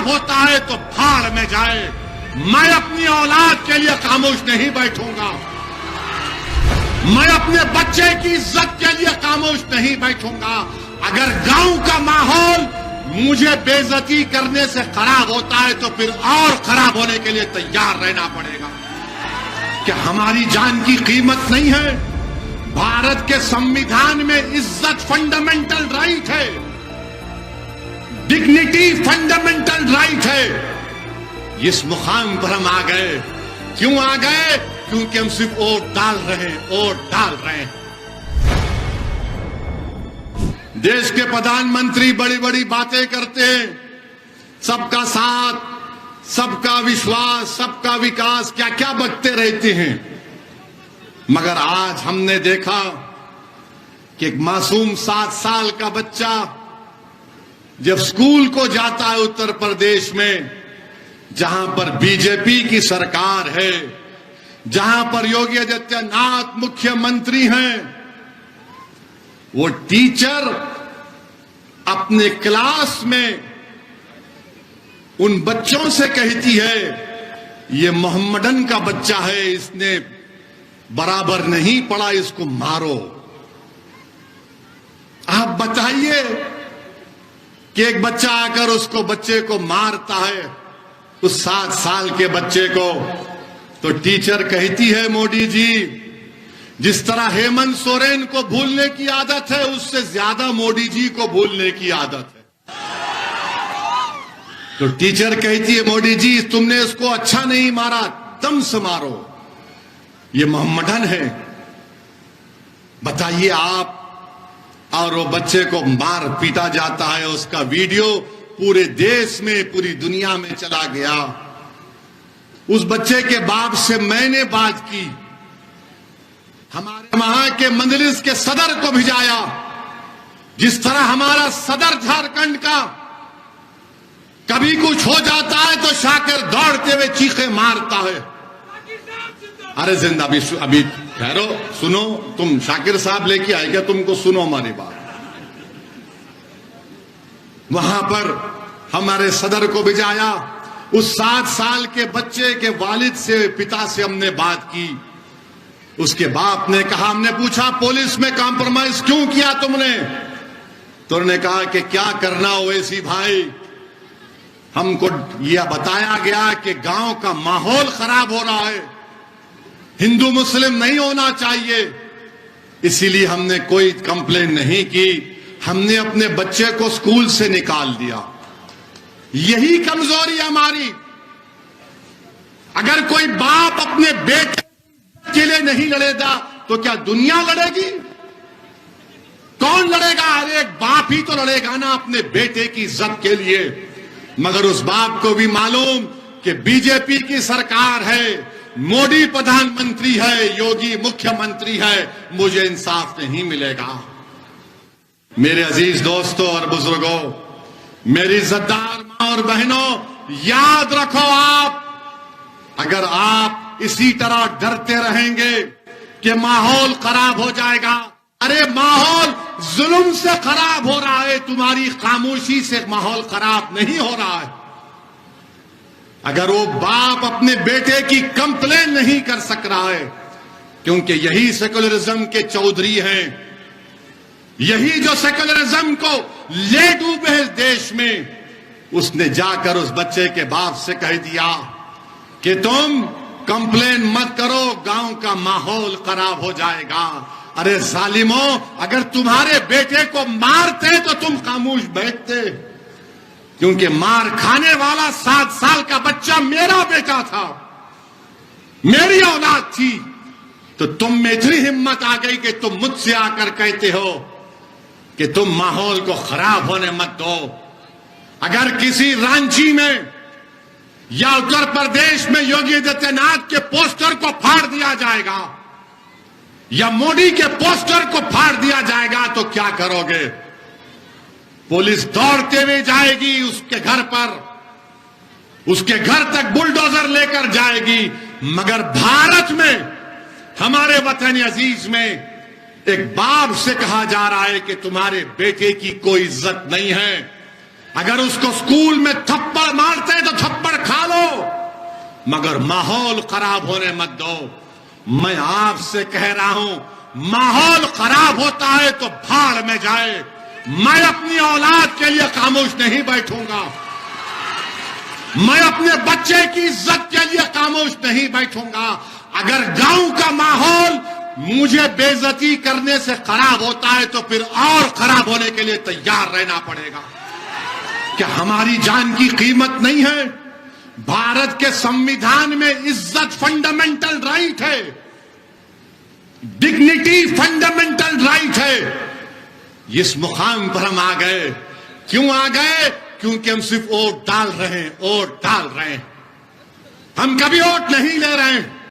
खराब होता है तो भाड़ में जाए। मैं अपनी औलाद के लिए खामोश नहीं बैठूंगा। मैं अपने बच्चे की इज्जत के लिए खामोश नहीं बैठूंगा। अगर गांव का माहौल मुझे बेइज्जती करने से खराब होता है तो फिर और खराब होने के लिए तैयार रहना पड़ेगा। क्या हमारी जान की कीमत नहीं है? भारत के संविधान में इज्जत फंडामेंटल राइट है, डिग्निटी फंडामेंटल राइट है। इस मुकाम पर हम आ गए। क्यों आ गए? क्योंकि हम सिर्फ वोट डाल रहे हैं, वोट डाल रहे हैं। देश के प्रधानमंत्री बड़ी बड़ी बातें करते हैं, सबका साथ, सबका विश्वास, सबका विकास, क्या क्या बकते रहते हैं। मगर आज हमने देखा कि एक मासूम 7 साल का बच्चा जब स्कूल को जाता है उत्तर प्रदेश में, जहां पर बीजेपी की सरकार है, जहां पर योगी आदित्यनाथ मुख्यमंत्री हैं, वो टीचर अपने क्लास में उन बच्चों से कहती है, ये मोहम्मदन का बच्चा है, इसने बराबर नहीं पढ़ा, इसको मारो। आप बताइए कि एक बच्चा आकर उसको बच्चे को मारता है, उस 7 साल के बच्चे को, तो टीचर कहती है, मोदी जी, जिस तरह हेमंत सोरेन को भूलने की आदत है, उससे ज्यादा मोदी जी को भूलने की आदत है। तो टीचर कहती है, मोदी जी, तुमने इसको अच्छा नहीं मारा, दम से मारो, ये मोहम्मदन है। बताइए आप। और वो बच्चे को मार पीटा जाता है, उसका वीडियो पूरे देश में, पूरी दुनिया में चला गया। उस बच्चे के बाप से मैंने बात की, हमारे वहां के मजलिस के सदर को भिजाया। जिस तरह हमारा सदर झारखंड का कभी कुछ हो जाता है तो शाकिर दौड़ते हुए चीखे मारता है। अरे जिंदा अभी ठहरो, सुनो, तुम शाकिर साहब लेके आए क्या? तुमको सुनो हमारी बात। वहां पर हमारे सदर को भिजाया। उस 7 साल के बच्चे के वालिद से, पिता से हमने बात की। उसके बाप ने कहा, हमने पूछा पुलिस में कॉम्प्रोमाइज क्यों किया तुमने? तो उन्होंने कहा कि क्या करना ओवैसी भाई, हमको यह बताया गया कि गांव का माहौल खराब हो रहा है, हिंदू मुस्लिम नहीं होना चाहिए, इसीलिए हमने कोई कंप्लेन नहीं की, हमने अपने बच्चे को स्कूल से निकाल दिया। यही कमजोरी हमारी। अगर कोई बाप अपने बेटे के लिए नहीं लड़ेगा तो क्या दुनिया लड़ेगी? कौन लड़ेगा? अरे एक बाप ही तो लड़ेगा ना अपने बेटे की इज्जत के लिए। मगर उस बाप को भी मालूम कि बीजेपी की सरकार है, मोदी प्रधानमंत्री है, योगी मुख्यमंत्री है, मुझे इंसाफ नहीं मिलेगा। मेरे अजीज दोस्तों और बुजुर्गों, मेरी इज्जतदार मां और बहनों, याद रखो, आप अगर आप इसी तरह डरते रहेंगे कि माहौल खराब हो जाएगा, अरे माहौल जुल्म से खराब हो रहा है, तुम्हारी खामोशी से माहौल खराब नहीं हो रहा है। अगर वो बाप अपने बेटे की कंप्लेन नहीं कर सक रहा है, क्योंकि यही सेकुलरिज्म के चौधरी हैं, यही जो सेकुलरिज्म को ले डूबे है देश में, उसने जाकर उस बच्चे के बाप से कह दिया कि तुम कंप्लेन मत करो, गांव का माहौल खराब हो जाएगा। अरे जालिमों, अगर तुम्हारे बेटे को मारते तो तुम खामोश बैठते, क्योंकि मार खाने वाला 7 साल का बच्चा मेरा बेटा था, मेरी औलाद थी। तो तुम में इतनी हिम्मत आ गई कि तुम मुझसे आकर कहते हो कि तुम माहौल को खराब होने मत दो। अगर किसी रांची में या उत्तर प्रदेश में योगी आदित्यनाथ के पोस्टर को फाड़ दिया जाएगा या मोदी के पोस्टर को फाड़ दिया जाएगा तो क्या करोगे? पुलिस दौड़ते हुए जाएगी उसके घर पर, उसके घर तक बुलडोजर लेकर जाएगी। मगर भारत में, हमारे वतन अजीज में, एक बाप से कहा जा रहा है कि तुम्हारे बेटे की कोई इज्जत नहीं है। अगर उसको स्कूल में थप्पड़ मारते तो थप्पड़ खा लो, मगर माहौल खराब होने मत दो। मैं आपसे कह रहा हूं, माहौल खराब होता है तो भाड़ में जाए। मैं अपनी औलाद के लिए खामोश नहीं बैठूंगा, मैं अपने बच्चे की इज्जत के लिए खामोश नहीं बैठूंगा। अगर गांव का माहौल मुझे बेइज्जती करने से खराब होता है तो फिर और खराब होने के लिए तैयार रहना पड़ेगा। क्या हमारी जान की कीमत नहीं है? भारत के संविधान में इज्जत फंडामेंटल राइट है, डिग्निटी फंडामेंटल राइट है। इस मुकाम पर हम आ गए, क्यों आ गए? क्योंकि हम सिर्फ वोट डाल रहे हैं, वोट डाल रहे हैं, हम कभी वोट नहीं ले रहे हैं।